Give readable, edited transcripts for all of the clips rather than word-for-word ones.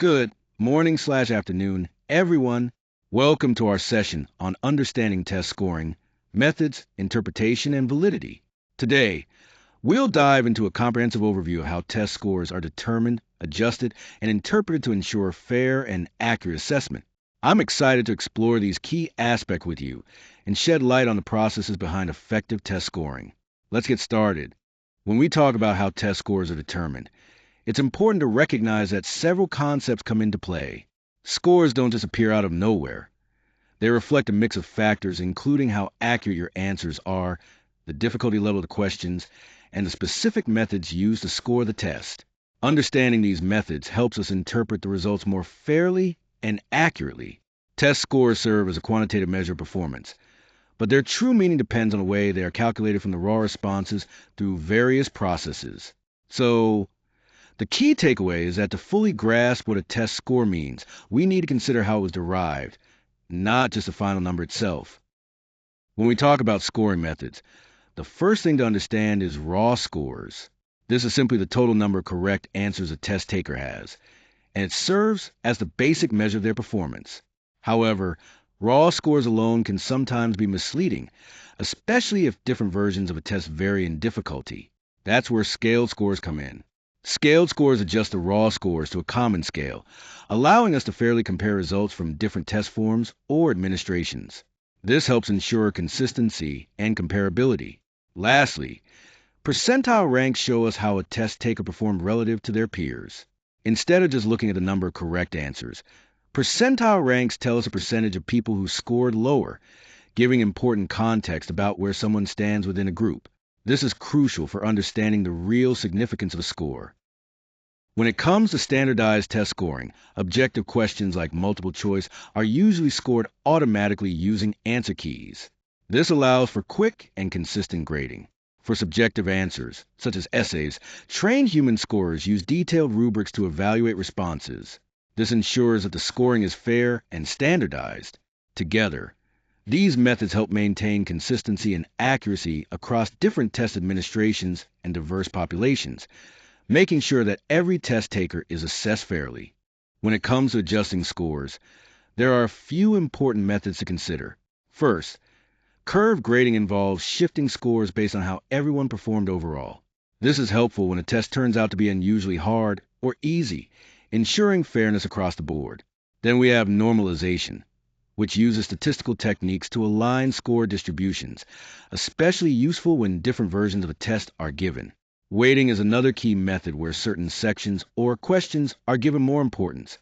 Good morning/afternoon, everyone. Welcome to our session on understanding test scoring, methods, interpretation, and validity. Today, we'll dive into a comprehensive overview of how test scores are determined, adjusted, and interpreted to ensure fair and accurate assessment. I'm excited to explore these key aspects with you and shed light on the processes behind effective test scoring. Let's get started. When we talk about how test scores are determined, it's important to recognize that several concepts come into play. Scores don't just appear out of nowhere. They reflect a mix of factors, including how accurate your answers are, the difficulty level of the questions, and the specific methods used to score the test. Understanding these methods helps us interpret the results more fairly and accurately. Test scores serve as a quantitative measure of performance, but their true meaning depends on the way they are calculated from the raw responses through various processes. So, the key takeaway is that to fully grasp what a test score means, we need to consider how it was derived, not just the final number itself. When we talk about scoring methods, the first thing to understand is raw scores. This is simply the total number of correct answers a test taker has, and it serves as the basic measure of their performance. However, raw scores alone can sometimes be misleading, especially if different versions of a test vary in difficulty. That's where scaled scores come in. Scaled scores adjust the raw scores to a common scale, allowing us to fairly compare results from different test forms or administrations. This helps ensure consistency and comparability. Lastly, percentile ranks show us how a test taker performed relative to their peers. Instead of just looking at the number of correct answers, percentile ranks tell us a percentage of people who scored lower, giving important context about where someone stands within a group. This is crucial for understanding the real significance of a score. When it comes to standardized test scoring, objective questions like multiple choice are usually scored automatically using answer keys. This allows for quick and consistent grading. For subjective answers, such as essays, trained human scorers use detailed rubrics to evaluate responses. This ensures that the scoring is fair and standardized. Together, these methods help maintain consistency and accuracy across different test administrations and diverse populations, making sure that every test taker is assessed fairly. When it comes to adjusting scores, there are a few important methods to consider. First, curve grading involves shifting scores based on how everyone performed overall. This is helpful when a test turns out to be unusually hard or easy, ensuring fairness across the board. Then we have normalization, which uses statistical techniques to align score distributions, especially useful when different versions of a test are given. Weighting is another key method where certain sections or questions are given more importance,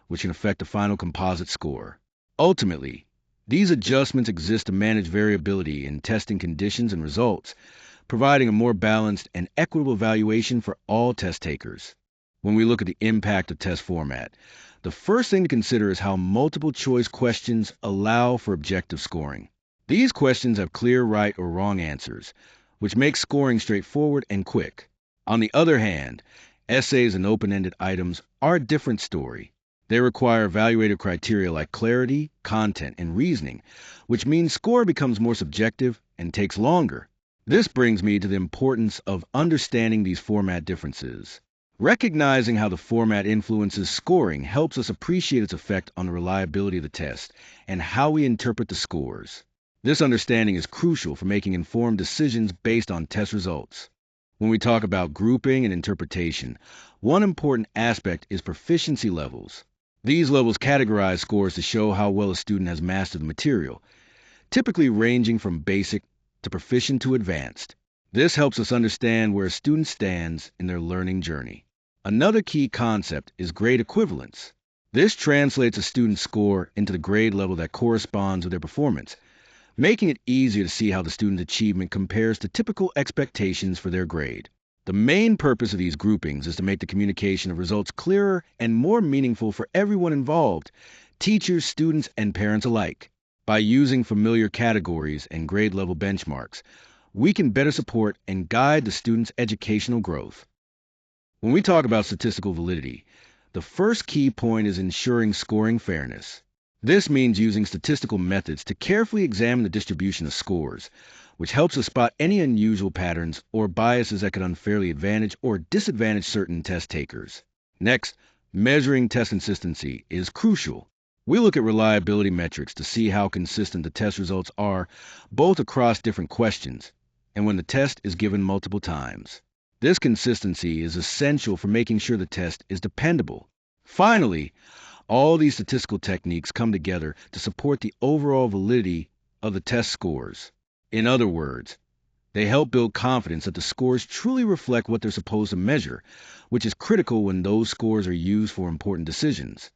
which can affect the final composite score. Ultimately, these adjustments exist to manage variability in testing conditions and results, providing a more balanced and equitable evaluation for all test takers. When we look at the impact of test format, the first thing to consider is how multiple choice questions allow for objective scoring. These questions have clear right or wrong answers, which makes scoring straightforward and quick. On the other hand, essays and open-ended items are a different story. They require evaluative criteria like clarity, content, and reasoning, which means score becomes more subjective and takes longer. This brings me to the importance of understanding these format differences. Recognizing how the format influences scoring helps us appreciate its effect on the reliability of the test and how we interpret the scores. This understanding is crucial for making informed decisions based on test results. When we talk about grouping and interpretation, one important aspect is proficiency levels. These levels categorize scores to show how well a student has mastered the material, typically ranging from basic to proficient to advanced. This helps us understand where a student stands in their learning journey. Another key concept is grade equivalence. This translates a student's score into the grade level that corresponds with their performance, making it easier to see how the student's achievement compares to typical expectations for their grade. The main purpose of these groupings is to make the communication of results clearer and more meaningful for everyone involved, teachers, students, and parents alike. By using familiar categories and grade level benchmarks, we can better support and guide the student's educational growth. When we talk about statistical validity, the first key point is ensuring scoring fairness. This means using statistical methods to carefully examine the distribution of scores, which helps us spot any unusual patterns or biases that could unfairly advantage or disadvantage certain test takers. Next, Measuring test consistency is crucial. We look at reliability metrics to see how consistent the test results are, both across different questions and when the test is given multiple times. This consistency is essential for making sure the test is dependable. Finally, all these statistical techniques come together to support the overall validity of the test scores. In other words, they help build confidence that the scores truly reflect what they're supposed to measure, which is critical when those scores are used for important decisions.